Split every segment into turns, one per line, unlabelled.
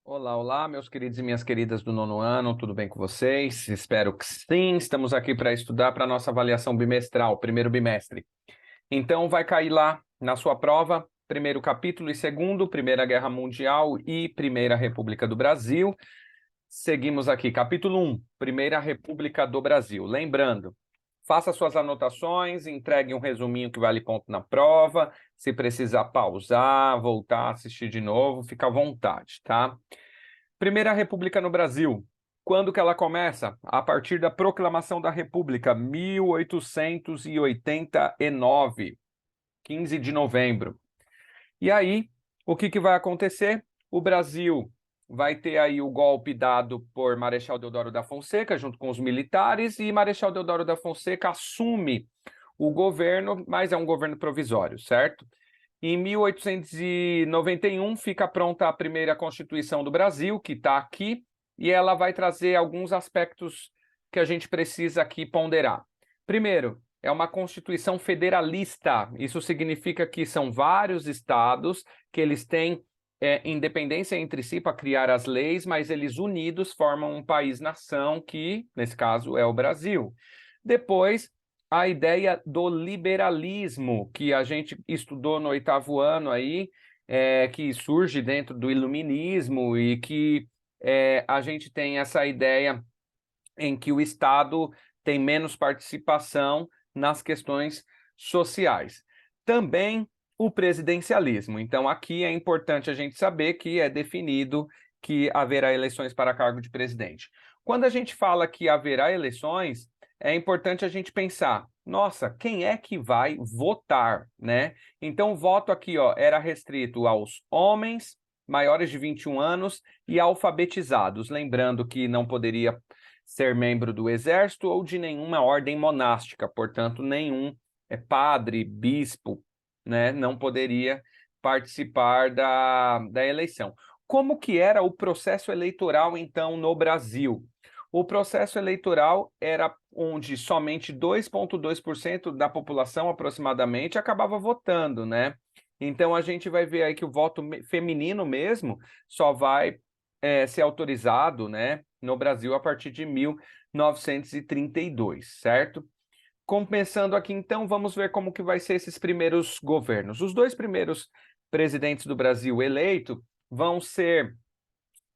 Olá, olá, meus queridos e minhas queridas do nono ano, tudo bem com vocês? Espero que sim. Estamos aqui para estudar para a nossa avaliação bimestral, primeiro bimestre. Então, vai cair lá na sua prova, primeiro capítulo e segundo, Primeira Guerra Mundial e Primeira República do Brasil. Seguimos aqui, capítulo 1, Primeira República do Brasil. Lembrando, faça suas anotações, entregue um resuminho que vale ponto na prova. Se precisar pausar, voltar, assistir de novo, fica à vontade, tá? Primeira República no Brasil. Quando que ela começa? A partir da Proclamação da República, 1889, 15 de novembro. E aí, o que vai acontecer? O Brasil vai ter aí o golpe dado por Marechal Deodoro da Fonseca, junto com os militares, e Marechal Deodoro da Fonseca assume o governo, mas é um governo provisório, certo? Em 1891 fica pronta a primeira Constituição do Brasil, que está aqui, e ela vai trazer alguns aspectos que a gente precisa aqui ponderar. Primeiro, é uma Constituição federalista. Isso significa que são vários estados que eles têm independência entre si para criar as leis, mas eles unidos formam um país-nação que, nesse caso, é o Brasil. Depois, a ideia do liberalismo, que a gente estudou no 8º ano aí, que surge dentro do iluminismo e que a gente tem essa ideia em que o Estado tem menos participação nas questões sociais. Também o presidencialismo. Então, aqui é importante a gente saber que é definido que haverá eleições para cargo de presidente. Quando a gente fala que haverá eleições, é importante a gente pensar, nossa, quem é que vai votar, né? Então, o voto aqui, ó, era restrito aos homens maiores de 21 anos e alfabetizados, lembrando que não poderia ser membro do exército ou de nenhuma ordem monástica, portanto, nenhum padre, bispo, né, não poderia participar da eleição. Como que era o processo eleitoral, então, no Brasil? O processo eleitoral era onde somente 2,2% da população, aproximadamente, acabava votando, né? Então, a gente vai ver aí que o voto feminino mesmo só vai ser autorizado, né, no Brasil a partir de 1932, certo? Começando aqui, então, vamos ver como que vai ser esses primeiros governos. Os dois primeiros presidentes do Brasil eleito vão ser,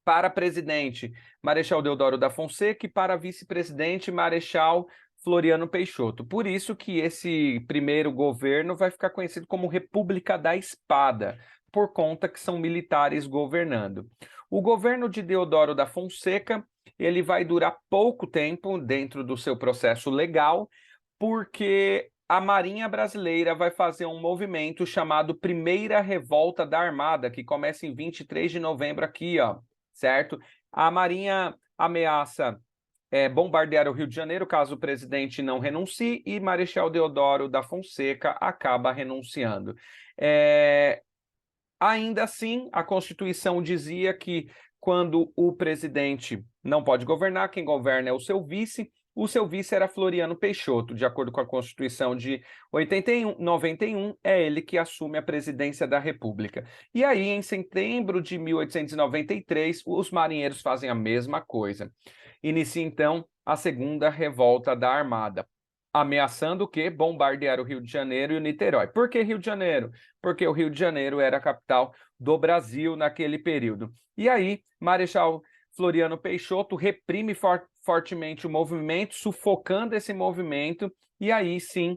para presidente, Marechal Deodoro da Fonseca e para vice-presidente, Marechal Floriano Peixoto. Por isso que esse primeiro governo vai ficar conhecido como República da Espada, por conta que são militares governando. O governo de Deodoro da Fonseca, ele vai durar pouco tempo dentro do seu processo legal, porque a Marinha Brasileira vai fazer um movimento chamado Primeira Revolta da Armada, que começa em 23 de novembro aqui, ó, certo? A Marinha ameaça bombardear o Rio de Janeiro caso o presidente não renuncie e Marechal Deodoro da Fonseca acaba renunciando. Ainda assim, a Constituição dizia que quando o presidente não pode governar, quem governa é o seu vice. O seu vice era Floriano Peixoto, de acordo com a Constituição de 91, é ele que assume a presidência da República. E aí, em setembro de 1893, os marinheiros fazem a mesma coisa. Inicia, então, a Segunda Revolta da Armada, ameaçando o quê? Bombardear o Rio de Janeiro e o Niterói. Por que Rio de Janeiro? Porque o Rio de Janeiro era a capital do Brasil naquele período. E aí, Marechal Floriano Peixoto reprime fortemente o movimento, sufocando esse movimento, e aí sim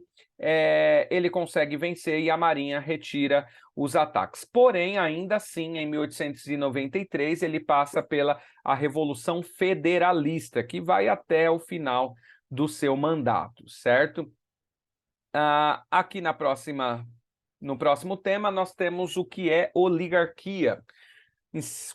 ele consegue vencer e a Marinha retira os ataques. Porém, ainda assim, em 1893, ele passa pela a Revolução Federalista, que vai até o final do seu mandato, certo? Aqui no próximo tema, nós temos o que é oligarquia.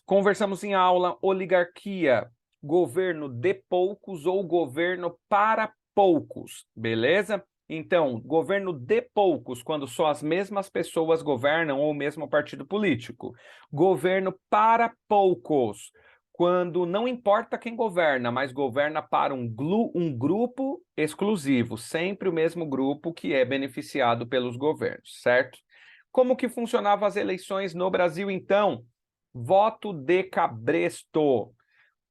Conversamos em aula, oligarquia, governo de poucos ou governo para poucos, beleza? Então, governo de poucos, quando só as mesmas pessoas governam ou o mesmo partido político. Governo para poucos, quando não importa quem governa, mas governa para um grupo exclusivo, sempre o mesmo grupo que é beneficiado pelos governos, certo? Como que funcionavam as eleições no Brasil, então? Voto de cabresto. O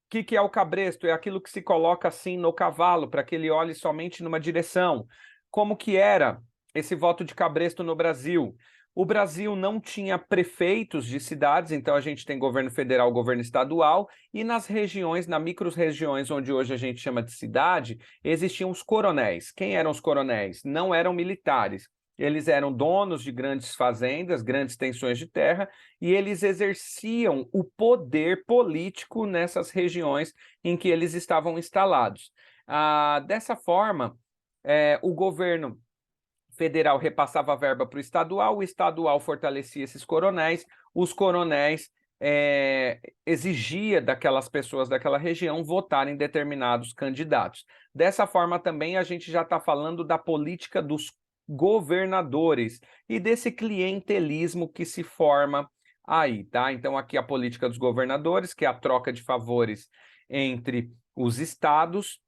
que é o cabresto? É aquilo que se coloca assim no cavalo, para que ele olhe somente numa direção. Como que era esse voto de cabresto no Brasil? O Brasil não tinha prefeitos de cidades, então a gente tem governo federal, governo estadual, e nas regiões, nas micro-regiões onde hoje a gente chama de cidade, existiam os coronéis. Quem eram os coronéis? Não eram militares. Eles eram donos de grandes fazendas, grandes extensões de terra, e eles exerciam o poder político nessas regiões em que eles estavam instalados. Dessa forma, o governo federal repassava a verba para o estadual fortalecia esses coronéis, os coronéis exigia daquelas pessoas daquela região votarem determinados candidatos. Dessa forma também a gente já está falando da política dos governadores e desse clientelismo que se forma aí, tá? Então aqui a política dos governadores, que é a troca de favores entre os estados.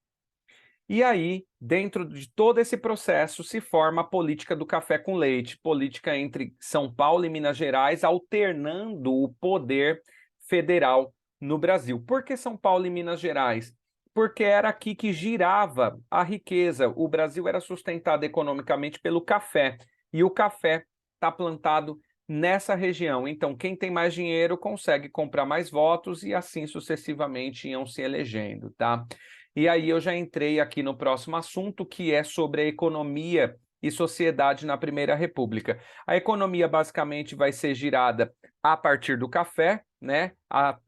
E aí, dentro de todo esse processo, se forma a política do café com leite, política entre São Paulo e Minas Gerais, alternando o poder federal no Brasil. Por que São Paulo e Minas Gerais? Porque era aqui que girava a riqueza. O Brasil era sustentado economicamente pelo café, e o café está plantado nessa região. Então, quem tem mais dinheiro consegue comprar mais votos e assim sucessivamente iam se elegendo, tá? E aí eu já entrei aqui no próximo assunto, que é sobre a economia e sociedade na Primeira República. A economia basicamente vai ser girada a partir do café, né?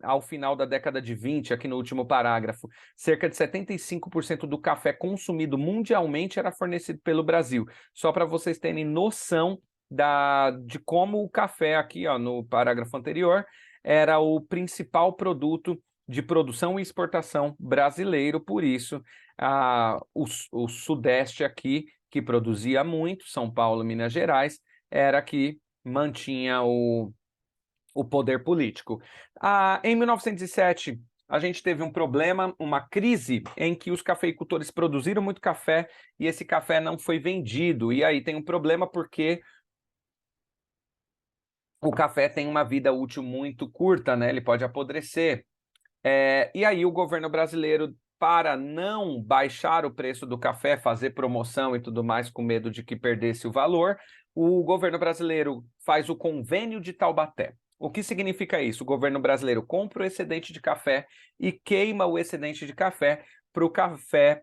Ao final da década de 20, aqui no último parágrafo, cerca de 75% do café consumido mundialmente era fornecido pelo Brasil. Só para vocês terem noção de como o café, aqui ó, no parágrafo anterior, era o principal produto de produção e exportação brasileiro, por isso o Sudeste aqui, que produzia muito, São Paulo, Minas Gerais, era que mantinha o poder político. Em 1907, a gente teve um problema, uma crise, em que os cafeicultores produziram muito café e esse café não foi vendido. E aí tem um problema porque o café tem uma vida útil muito curta, né? Ele pode apodrecer. E aí o governo brasileiro, para não baixar o preço do café, fazer promoção e tudo mais, com medo de que perdesse o valor, o governo brasileiro faz o Convênio de Taubaté. O que significa isso? O governo brasileiro compra o excedente de café e queima o excedente de café para o café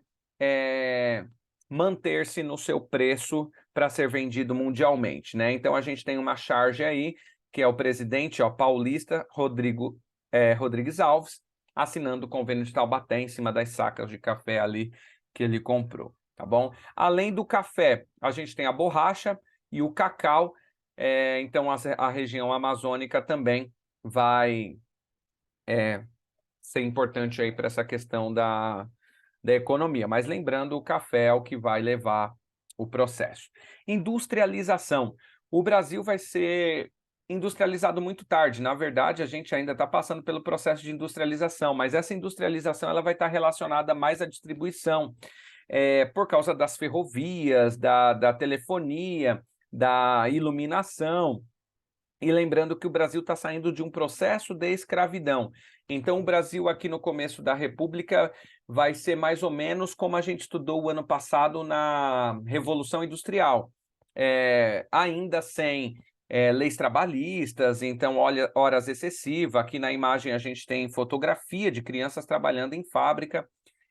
manter-se no seu preço para ser vendido mundialmente, né? Então a gente tem uma charge aí, que é o presidente paulista, Rodrigues Alves, assinando o Convênio de Taubaté em cima das sacas de café ali que ele comprou, tá bom? Além do café, a gente tem a borracha e o cacau, então a região amazônica também vai ser importante aí para essa questão da economia. Mas lembrando, o café é o que vai levar o processo. Industrialização. O Brasil vai ser industrializado muito tarde. Na verdade, a gente ainda está passando pelo processo de industrialização, mas essa industrialização ela vai estar relacionada mais à distribuição, por causa das ferrovias, da telefonia, da iluminação. E lembrando que o Brasil está saindo de um processo de escravidão. Então, o Brasil, aqui no começo da República, vai ser mais ou menos como a gente estudou o ano passado na Revolução Industrial. Ainda sem leis trabalhistas, então, olha, horas excessivas. Aqui na imagem a gente tem fotografia de crianças trabalhando em fábrica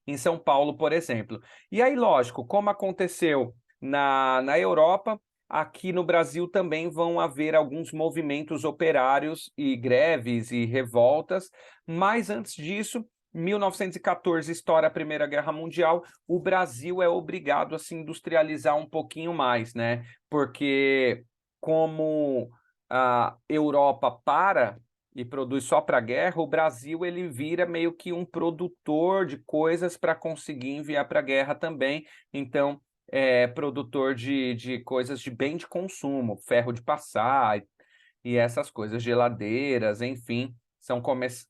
em São Paulo, por exemplo. E aí, lógico, como aconteceu na Europa, aqui no Brasil também vão haver alguns movimentos operários e greves e revoltas, mas antes disso, 1914 estoura a Primeira Guerra Mundial, o Brasil é obrigado a se industrializar um pouquinho mais, né? Porque como a Europa para e produz só para a guerra, o Brasil ele vira meio que um produtor de coisas para conseguir enviar para a guerra também. Então, produtor de coisas de bem de consumo, ferro de passar e essas coisas, geladeiras, enfim,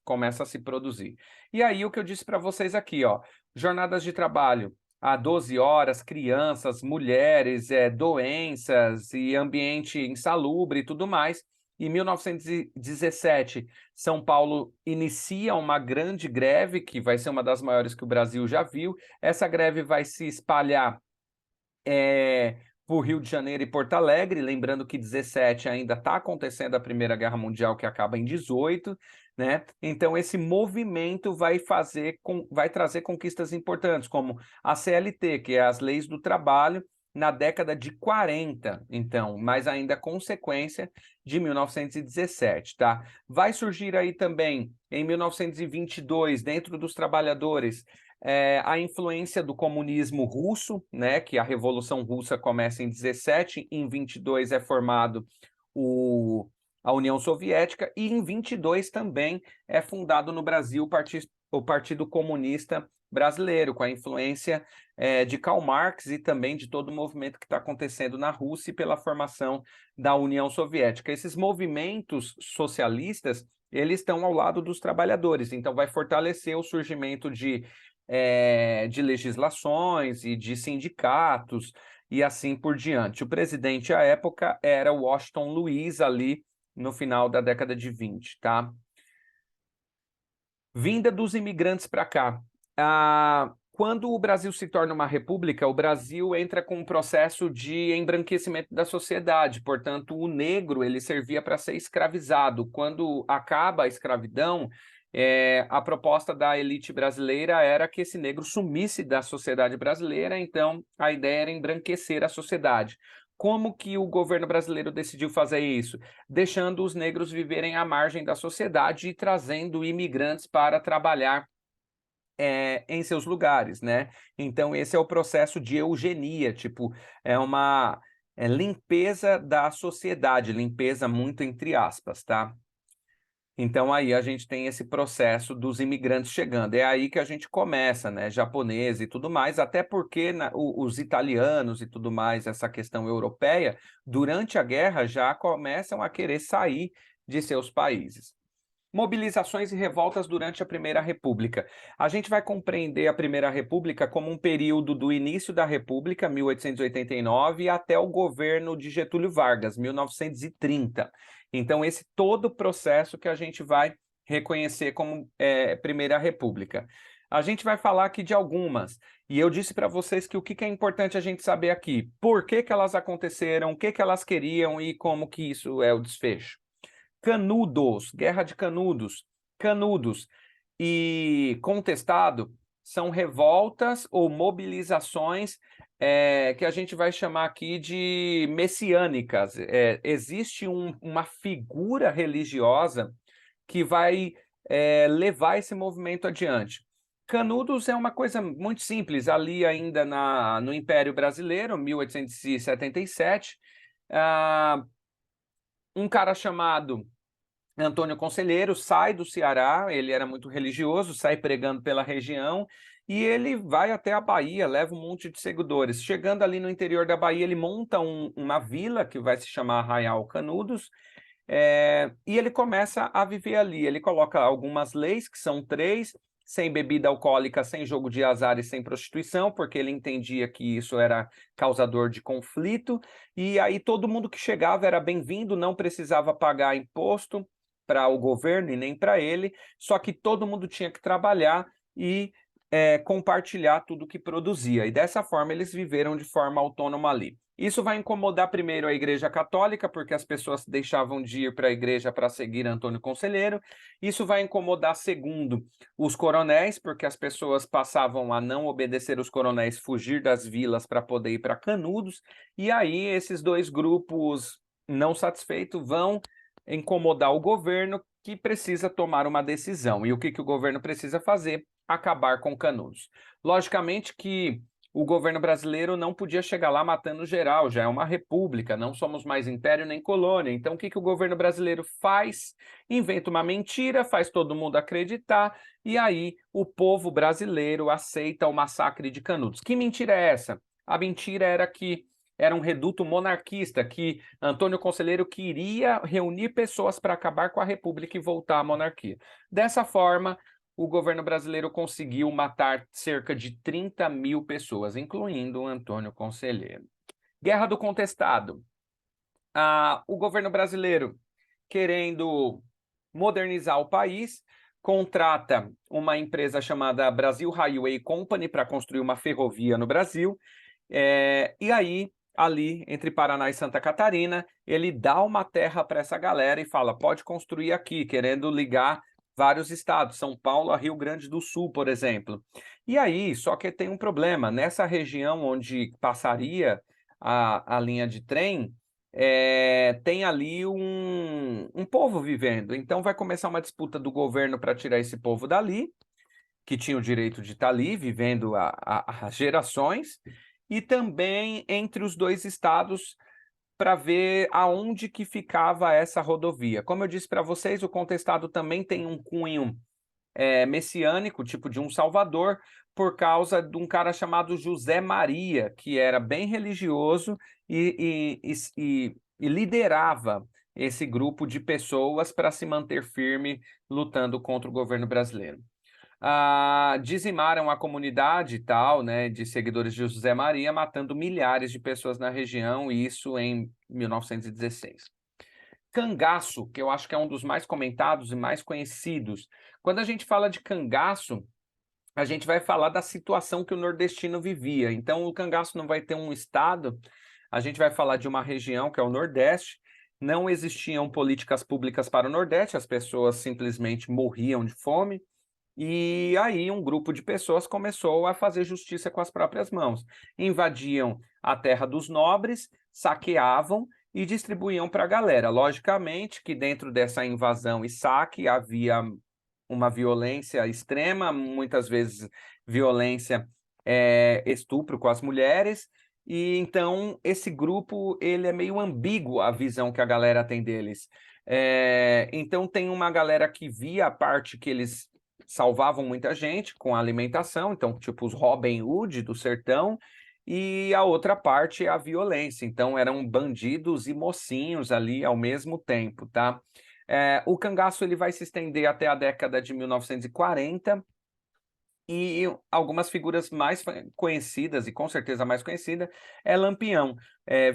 começa a se produzir. E aí o que eu disse para vocês aqui, ó, jornadas de trabalho a 12 horas, crianças, mulheres, doenças e ambiente insalubre e tudo mais. Em 1917, São Paulo inicia uma grande greve, que vai ser uma das maiores que o Brasil já viu. Essa greve vai se espalhar por Rio de Janeiro e Porto Alegre, lembrando que 17 ainda está acontecendo a Primeira Guerra Mundial, que acaba em 18, né? Então esse movimento vai trazer conquistas importantes, como a CLT, que é as leis do trabalho, na década de 40, então, mas ainda consequência de 1917, tá? Vai surgir aí também, em 1922, dentro dos trabalhadores, a influência do comunismo russo, né, que a Revolução Russa começa em 17, em 22 é formado a União Soviética, e em 22 também é fundado no Brasil o Partido Comunista Brasileiro, com a influência de Karl Marx e também de todo o movimento que está acontecendo na Rússia e pela formação da União Soviética. Esses movimentos socialistas, eles estão ao lado dos trabalhadores, então vai fortalecer o surgimento de legislações e de sindicatos e assim por diante. O presidente à época era Washington Luiz, ali no final da década de 20, tá? Vinda dos imigrantes para cá. Quando o Brasil se torna uma república, o Brasil entra com um processo de embranquecimento da sociedade. Portanto, o negro ele servia para ser escravizado. Quando acaba a escravidão, a proposta da elite brasileira era que esse negro sumisse da sociedade brasileira. Então, a ideia era embranquecer a sociedade. Como que o governo brasileiro decidiu fazer isso? Deixando os negros viverem à margem da sociedade e trazendo imigrantes para trabalhar em seus lugares, né? Então, esse é o processo de eugenia, tipo, é uma limpeza da sociedade, limpeza muito entre aspas, tá? Então, aí a gente tem esse processo dos imigrantes chegando. É aí que a gente começa, né? Japonês e tudo mais, até porque os italianos e tudo mais, essa questão europeia, durante a guerra já começam a querer sair de seus países. Mobilizações e revoltas durante a Primeira República. A gente vai compreender a Primeira República como um período do início da República, 1889, até o governo de Getúlio Vargas, 1930. Então, esse todo o processo que a gente vai reconhecer como Primeira República. A gente vai falar aqui de algumas, e eu disse para vocês que o que é importante a gente saber aqui, por que elas aconteceram, o que elas queriam e como que isso é o desfecho. Canudos, Guerra de Canudos. Canudos e contestado são revoltas ou mobilizações que a gente vai chamar aqui de messiânicas. Existe uma figura religiosa que vai levar esse movimento adiante. Canudos é uma coisa muito simples, ali ainda no Império Brasileiro, 1877, um cara chamado Antônio Conselheiro sai do Ceará, ele era muito religioso, sai pregando pela região e ele vai até a Bahia, leva um monte de seguidores. Chegando ali no interior da Bahia, ele monta uma vila que vai se chamar Arraial Canudos, e ele começa a viver ali. Ele coloca algumas leis, que são 3, sem bebida alcoólica, sem jogo de azar e sem prostituição, porque ele entendia que isso era causador de conflito, e aí todo mundo que chegava era bem-vindo, não precisava pagar imposto para o governo e nem para ele, só que todo mundo tinha que trabalhar e compartilhar tudo que produzia. E dessa forma eles viveram de forma autônoma ali. Isso vai incomodar primeiro a Igreja Católica, porque as pessoas deixavam de ir para a igreja para seguir Antônio Conselheiro. Isso vai incomodar, segundo, os coronéis, porque as pessoas passavam a não obedecer os coronéis, fugir das vilas para poder ir para Canudos. E aí esses dois grupos não satisfeitos vão incomodar o governo, que precisa tomar uma decisão. E o que o governo precisa fazer? Acabar com Canudos. Logicamente que o governo brasileiro não podia chegar lá matando geral, já é uma república, não somos mais império nem colônia. Então, o que o governo brasileiro faz? Inventa uma mentira, faz todo mundo acreditar, e aí o povo brasileiro aceita o massacre de Canudos. Que mentira é essa? A mentira era que era um reduto monarquista, que Antônio Conselheiro queria reunir pessoas para acabar com a república e voltar à monarquia. Dessa forma, o governo brasileiro conseguiu matar cerca de 30 mil pessoas, incluindo o Antônio Conselheiro. Guerra do Contestado. O governo brasileiro querendo modernizar o país, contrata uma empresa chamada Brasil Highway Company para construir uma ferrovia no Brasil. E aí, ali entre Paraná e Santa Catarina, ele dá uma terra para essa galera e fala: pode construir aqui, querendo ligar vários estados, São Paulo a Rio Grande do Sul, por exemplo. E aí, só que tem um problema: nessa região onde passaria a linha de trem, tem ali um povo vivendo. Então vai começar uma disputa do governo para tirar esse povo dali, que tinha o direito de estar ali, vivendo há gerações, e também entre os dois estados para ver aonde que ficava essa rodovia. Como eu disse para vocês, o contestado também tem um cunho messiânico, tipo de um salvador, por causa de um cara chamado José Maria, que era bem religioso e liderava esse grupo de pessoas para se manter firme lutando contra o governo brasileiro. Dizimaram a comunidade tal, né, de seguidores de José Maria, matando milhares de pessoas na região, e isso em 1916. Cangaço, que eu acho que é um dos mais comentados e mais conhecidos. Quando a gente fala de cangaço, a gente vai falar da situação que o nordestino vivia. Então, o cangaço não vai ter um estado, a gente vai falar de uma região, que é o Nordeste. Não existiam políticas públicas para o Nordeste, as pessoas simplesmente morriam de fome. E aí um grupo de pessoas começou a fazer justiça com as próprias mãos. Invadiam a terra dos nobres, saqueavam e distribuíam para a galera. Logicamente que dentro dessa invasão e saque havia uma violência extrema, muitas vezes violência, estupro com as mulheres. E então esse grupo ele é meio ambíguo, a visão que a galera tem deles. Então tem uma galera que via a parte que eles salvavam muita gente com a alimentação, então tipo os Robin Hood do sertão, e a outra parte é a violência, então eram bandidos e mocinhos ali ao mesmo tempo, tá? O cangaço ele vai se estender até a década de 1940, e algumas figuras mais conhecidas, e com certeza a mais conhecida, é Lampião,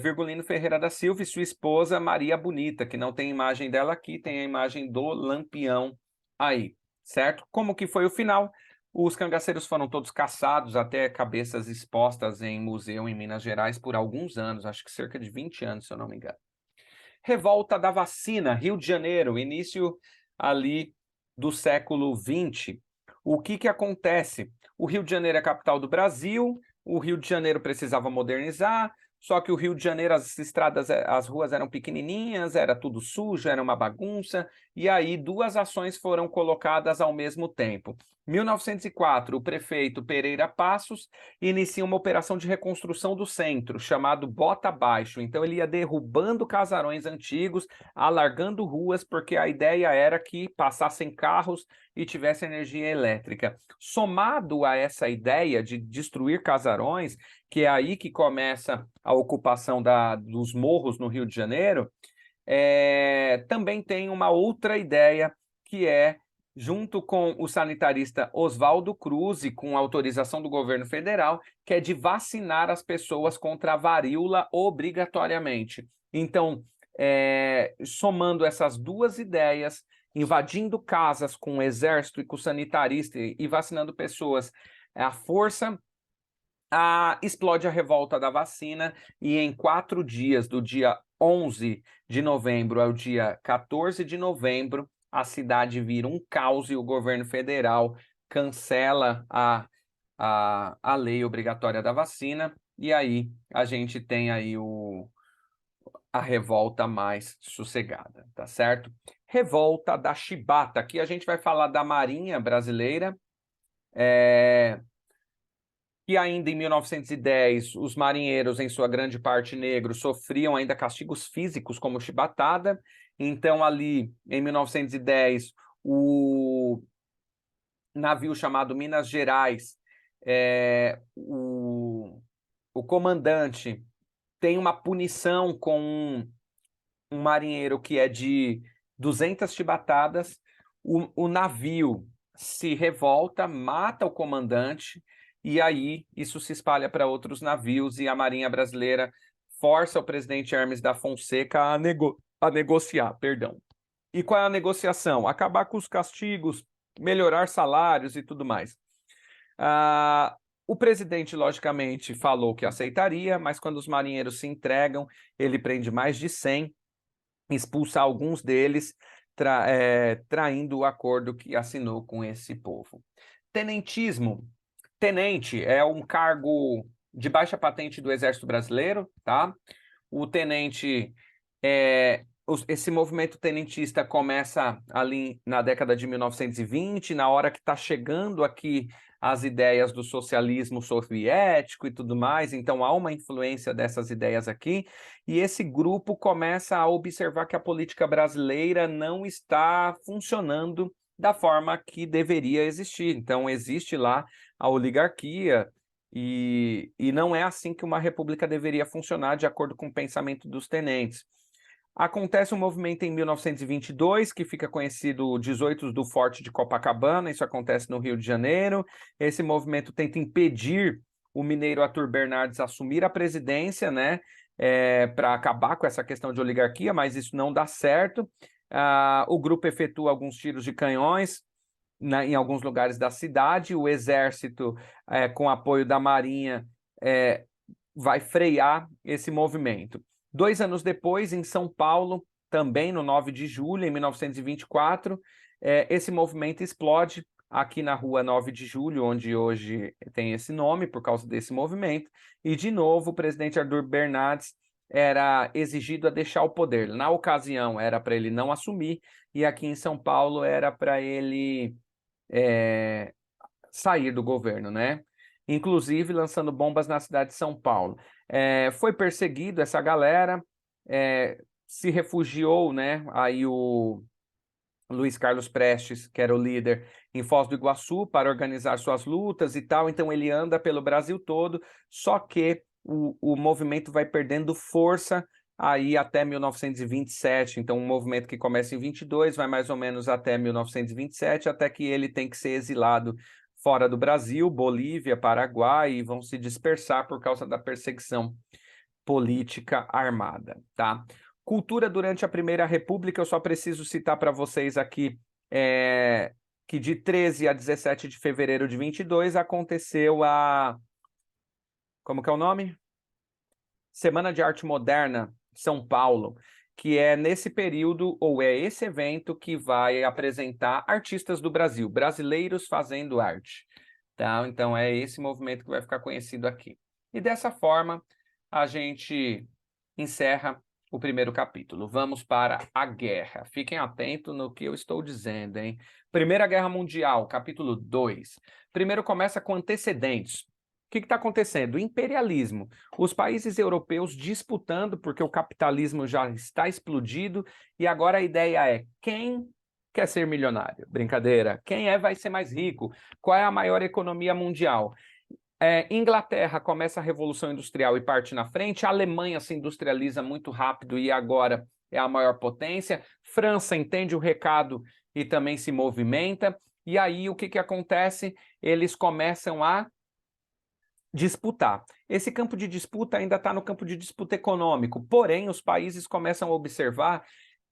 Virgulino Ferreira da Silva e sua esposa Maria Bonita, que não tem imagem dela aqui, tem a imagem do Lampião aí, certo? Como que foi o final? Os cangaceiros foram todos caçados, até cabeças expostas em museu em Minas Gerais por alguns anos, acho que cerca de 20 anos, se eu não me engano. Revolta da Vacina, Rio de Janeiro, início ali do século XX. O que acontece? O Rio de Janeiro é a capital do Brasil, o Rio de Janeiro precisava modernizar, só que o Rio de Janeiro, as estradas, as ruas eram pequenininhas, era tudo sujo, era uma bagunça, e aí duas ações foram colocadas ao mesmo tempo. 1904, o prefeito Pereira Passos inicia uma operação de reconstrução do centro, chamado Bota Abaixo. Então ele ia derrubando casarões antigos, alargando ruas, porque a ideia era que passassem carros e tivesse energia elétrica. Somado a essa ideia de destruir casarões, que é aí que começa a ocupação dos morros no Rio de Janeiro, também tem uma outra ideia, que é, junto com o sanitarista Oswaldo Cruz e com autorização do governo federal, que é de vacinar as pessoas contra a varíola obrigatoriamente. Então, somando essas duas ideias, invadindo casas com o exército e com o sanitarista e vacinando pessoas à força, explode a revolta da vacina, e em 4 dias, do dia 11 de novembro ao dia 14 de novembro, a cidade vira um caos e o governo federal cancela a lei obrigatória da vacina, e aí a gente tem aí a revolta mais sossegada, tá certo? Revolta da Chibata. Aqui a gente vai falar da Marinha Brasileira, que ainda em 1910 os marinheiros, em sua grande parte negros, sofriam ainda castigos físicos como chibatada. Então ali, em 1910, o navio chamado Minas Gerais, o comandante tem uma punição com um marinheiro que é de 200 chibatadas, o navio se revolta, mata o comandante, e aí isso se espalha para outros navios, e a Marinha Brasileira força o presidente Hermes da Fonseca a negociar, perdão. E qual é a negociação? Acabar com os castigos, melhorar salários e tudo mais. O presidente, logicamente, falou que aceitaria, mas quando os marinheiros se entregam, ele prende mais de 100, expulsa alguns deles, traindo o acordo que assinou com esse povo. Tenentismo. Tenente é um cargo de baixa patente do Exército Brasileiro, tá? O tenente, esse movimento tenentista começa ali na década de 1920, na hora que está chegando aqui as ideias do socialismo soviético e tudo mais, então há uma influência dessas ideias aqui, e esse grupo começa a observar que a política brasileira não está funcionando da forma que deveria existir. Então existe lá a oligarquia, e não é assim que uma república deveria funcionar, de acordo com o pensamento dos tenentes. Acontece um movimento em 1922, que fica conhecido 18 do Forte de Copacabana, isso acontece no Rio de Janeiro. Esse movimento tenta impedir o mineiro Arthur Bernardes assumir a presidência, né, para acabar com essa questão de oligarquia, mas isso não dá certo. O grupo efetua alguns tiros de canhões em alguns lugares da cidade, o exército, com apoio da Marinha, vai frear esse movimento. 2 anos depois, em São Paulo, também no 9 de julho, em 1924, esse movimento explode aqui na rua 9 de julho, onde hoje tem esse nome, por causa desse movimento, e de novo o presidente Arthur Bernardes era exigido a deixar o poder. Na ocasião era para ele não assumir, e aqui em São Paulo era para ele sair do governo, né? Inclusive lançando bombas na cidade de São Paulo. Foi perseguido essa galera, se refugiou, né? Aí o Luiz Carlos Prestes, que era o líder, em Foz do Iguaçu para organizar suas lutas e tal. Então ele anda pelo Brasil todo, só que o movimento vai perdendo força aí até 1927. Então um movimento que começa em 22 vai mais ou menos até 1927, até que ele tem que ser exilado fora do Brasil, Bolívia, Paraguai, e vão se dispersar por causa da perseguição política armada, tá? Cultura durante a Primeira República, eu só preciso citar para vocês aqui que de 13 a 17 de fevereiro de 22 aconteceu como que é o nome? Semana de Arte Moderna, São Paulo, que é nesse período, ou é esse evento que vai apresentar artistas do Brasil, brasileiros fazendo arte, tá? Então é esse movimento que vai ficar conhecido aqui. E dessa forma, a gente encerra o primeiro capítulo. Vamos para a guerra. Fiquem atentos no que eu estou dizendo, hein? Primeira Guerra Mundial, capítulo 2. Primeiro começa com antecedentes. O que está acontecendo? O imperialismo. Os países europeus disputando, porque o capitalismo já está explodido, e agora a ideia é quem quer ser milionário? Brincadeira. Quem vai ser mais rico? Qual é a maior economia mundial? Inglaterra começa a Revolução Industrial e parte na frente, a Alemanha se industrializa muito rápido e agora é a maior potência, França entende o recado e também se movimenta, e aí o que acontece? Eles começam a disputar. Esse campo de disputa ainda está no campo de disputa econômico, porém os países começam a observar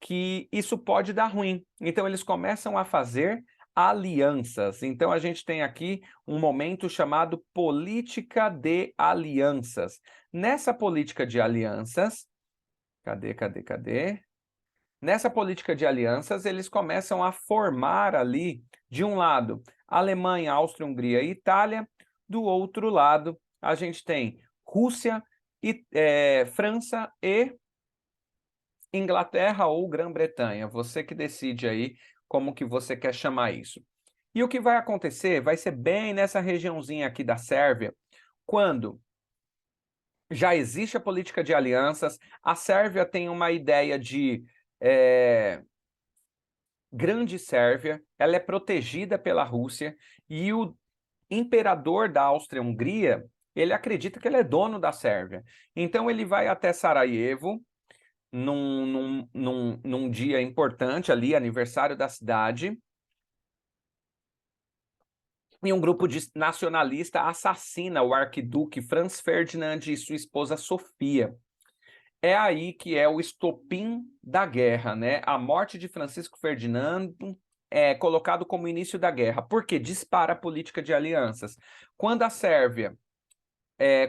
que isso pode dar ruim, então eles começam a fazer alianças. Então a gente tem aqui um momento chamado política de alianças. Nessa política de alianças, cadê? Nessa política de alianças, eles começam a formar ali, de um lado, Alemanha, Áustria, Hungria e Itália, do outro lado, a gente tem Rússia, França e Inglaterra ou Grã-Bretanha. Você que decide aí como que você quer chamar isso. E o que vai acontecer vai ser bem nessa regiãozinha aqui da Sérvia, quando já existe a política de alianças, a Sérvia tem uma ideia de Grande Sérvia, ela é protegida pela Rússia, e o imperador da Áustria-Hungria, ele acredita que ele é dono da Sérvia. Então ele vai até Sarajevo, num dia importante ali, aniversário da cidade, e um grupo nacionalista assassina o arquiduque Franz Ferdinand e sua esposa Sofia. é aí que é o estopim da guerra, né? A morte de Francisco Ferdinando é colocado como início da guerra. Por quê? Dispara a política de alianças. Quando a Sérvia,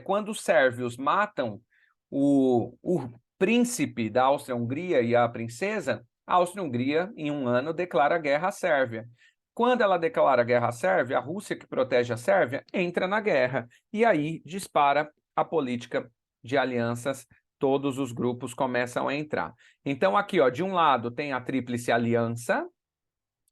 quando os sérvios matam o príncipe da Áustria-Hungria e a princesa, a Áustria-Hungria, em um ano, declara guerra à Sérvia. Quando ela declara guerra à Sérvia, a Rússia, que protege a Sérvia, entra na guerra. E aí dispara a política de alianças, todos os grupos começam a entrar. Então, aqui, ó, de um lado tem a Tríplice Aliança,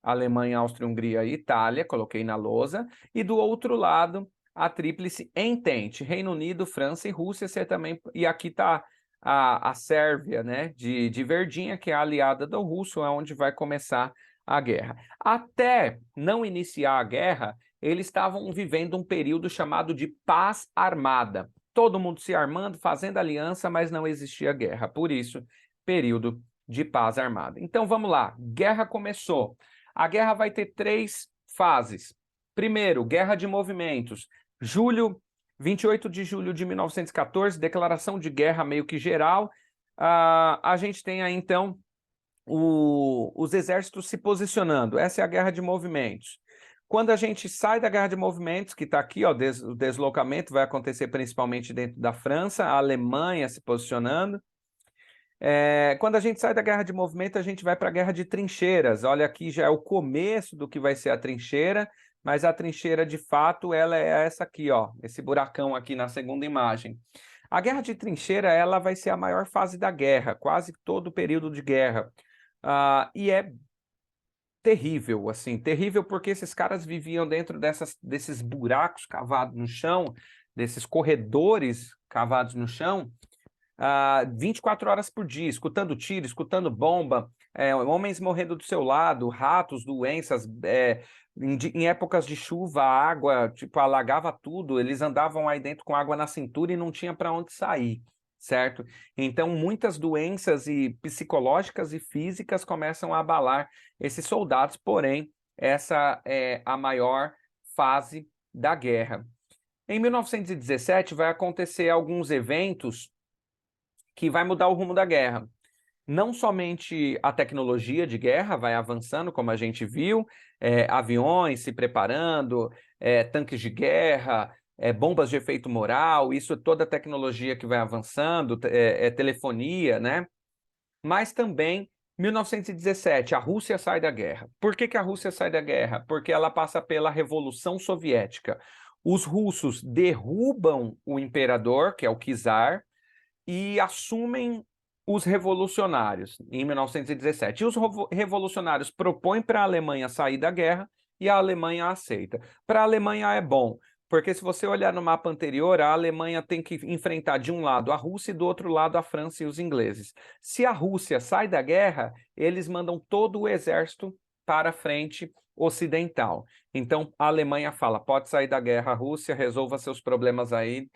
Alemanha, Áustria-Hungria e Itália, coloquei na lousa, e do outro lado a Tríplice Entente, Reino Unido, França e Rússia, você também, e aqui está a Sérvia, né, de verdinha, que é a aliada do russo, é onde vai começar a guerra. Até não iniciar a guerra, eles estavam vivendo um período chamado de paz armada. Todo mundo se armando, fazendo aliança, mas não existia guerra. Por isso, período de paz armada. Então vamos lá, guerra começou. A guerra vai ter 3 fases. Primeiro, guerra de movimentos. 28 de julho de 1914, declaração de guerra meio que geral. A gente tem aí, então, os exércitos se posicionando. Essa é a guerra de movimentos. Quando a gente sai da guerra de movimentos, que está aqui, ó, o deslocamento vai acontecer principalmente dentro da França, a Alemanha se posicionando. Quando a gente sai da guerra de movimento, a gente vai para a guerra de trincheiras. Olha, aqui já é o começo do que vai ser a trincheira, mas a trincheira, de fato, ela é essa aqui, ó, esse buracão aqui na segunda imagem. A guerra de trincheira, ela vai ser a maior fase da guerra, quase todo o período de guerra. E é terrível, assim, terrível porque esses caras viviam dentro desses buracos cavados no chão, desses corredores cavados no chão, 24 horas por dia, escutando tiro, escutando bomba, homens morrendo do seu lado, ratos, doenças, em épocas de chuva, a água, tipo, alagava tudo, eles andavam aí dentro com água na cintura e não tinha para onde sair, certo? Então, muitas doenças psicológicas e físicas começam a abalar esses soldados, porém, essa é a maior fase da guerra. Em 1917, vai acontecer alguns eventos que vai mudar o rumo da guerra. Não somente a tecnologia de guerra vai avançando, como a gente viu, aviões se preparando, tanques de guerra, bombas de efeito moral, isso é toda a tecnologia que vai avançando, telefonia, né? Mas também, 1917, a Rússia sai da guerra. Por que a Rússia sai da guerra? Porque ela passa pela Revolução Soviética. Os russos derrubam o imperador, que é o czar, e assumem os revolucionários em 1917. E os revolucionários propõem para a Alemanha sair da guerra e a Alemanha aceita. Para a Alemanha é bom, porque se você olhar no mapa anterior, a Alemanha tem que enfrentar de um lado a Rússia e do outro lado a França e os ingleses. Se a Rússia sai da guerra, eles mandam todo o exército para a frente ocidental. Então a Alemanha fala: pode sair da guerra, a Rússia, resolva seus problemas aí,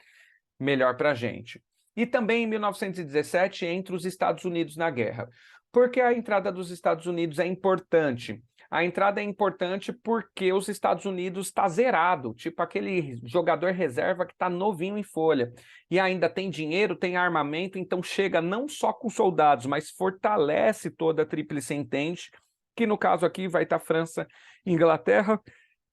melhor para a gente. E também em 1917 entra os Estados Unidos na guerra. Por que a entrada dos Estados Unidos é importante? A entrada é importante porque os Estados Unidos está zerado, tipo aquele jogador reserva que está novinho em folha. E ainda tem dinheiro, tem armamento, então chega não só com soldados, mas fortalece toda a Tríplice Entente, que no caso aqui vai estar França, Inglaterra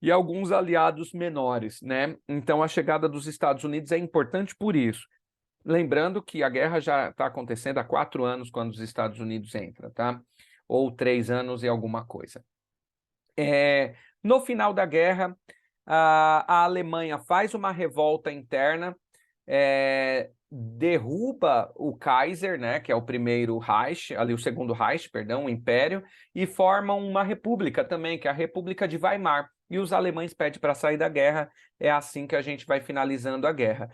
e alguns aliados menores, né? Então a chegada dos Estados Unidos é importante por isso. Lembrando que a guerra já está acontecendo há 4 anos quando os Estados Unidos entram, tá? Ou 3 anos e alguma coisa. No final da guerra, a Alemanha faz uma revolta interna, derruba o Kaiser, né, que é o primeiro Reich, ali o segundo Reich, perdão, o Império, e formam uma república também, que é a República de Weimar. E os alemães pedem para sair da guerra. É assim que a gente vai finalizando a guerra.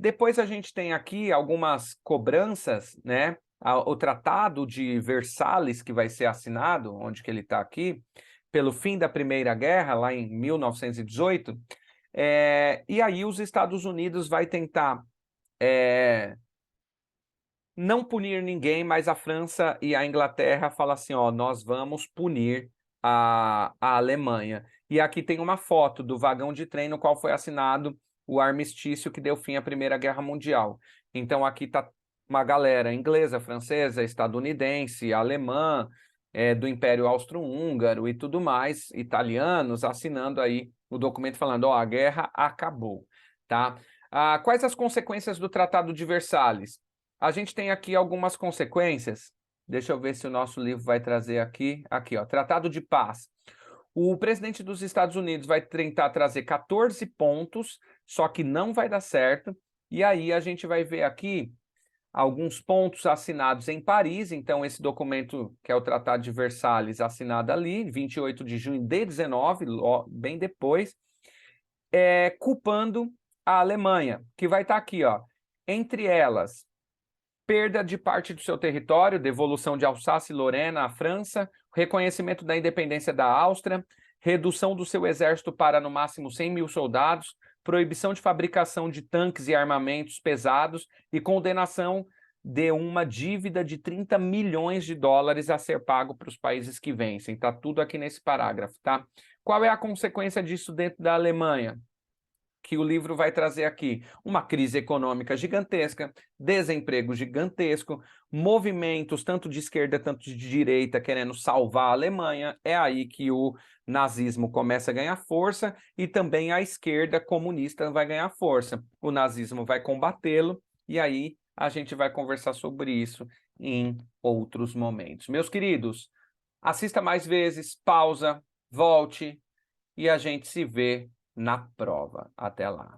Depois a gente tem aqui algumas cobranças, né? O Tratado de Versalhes, que vai ser assinado, onde que ele está aqui, pelo fim da Primeira Guerra, lá em 1918, e aí os Estados Unidos vai tentar não punir ninguém, mas a França e a Inglaterra falam assim, ó, nós vamos punir a Alemanha. E aqui tem uma foto do vagão de trem no qual foi assinado o armistício que deu fim à Primeira Guerra Mundial. Então aqui está uma galera inglesa, francesa, estadunidense, alemã, do Império Austro-Húngaro e tudo mais, italianos, assinando aí o documento falando, ó, a guerra acabou, tá? Quais as consequências do Tratado de Versalhes? A gente tem aqui algumas consequências. Deixa eu ver se o nosso livro vai trazer aqui. Aqui, ó, Tratado de Paz. O presidente dos Estados Unidos vai tentar trazer 14 pontos, só que não vai dar certo. E aí a gente vai ver aqui alguns pontos assinados em Paris. Então, esse documento, que é o Tratado de Versalhes, assinado ali, 28 de junho de 19, bem depois, culpando a Alemanha, que vai estar aqui, ó, entre elas, perda de parte do seu território, devolução de Alsácia e Lorena à França, reconhecimento da independência da Áustria, redução do seu exército para no máximo 100 mil soldados, proibição de fabricação de tanques e armamentos pesados e condenação de uma dívida de 30 milhões de dólares a ser pago para os países que vencem. Está tudo aqui nesse parágrafo, tá? Qual é a consequência disso dentro da Alemanha? Que o livro vai trazer aqui uma crise econômica gigantesca, desemprego gigantesco, movimentos tanto de esquerda quanto de direita querendo salvar a Alemanha. É aí que o nazismo começa a ganhar força e também a esquerda comunista vai ganhar força. O nazismo vai combatê-lo e aí a gente vai conversar sobre isso em outros momentos. Meus queridos, assista mais vezes, pausa, volte e a gente se vê na prova. Até lá.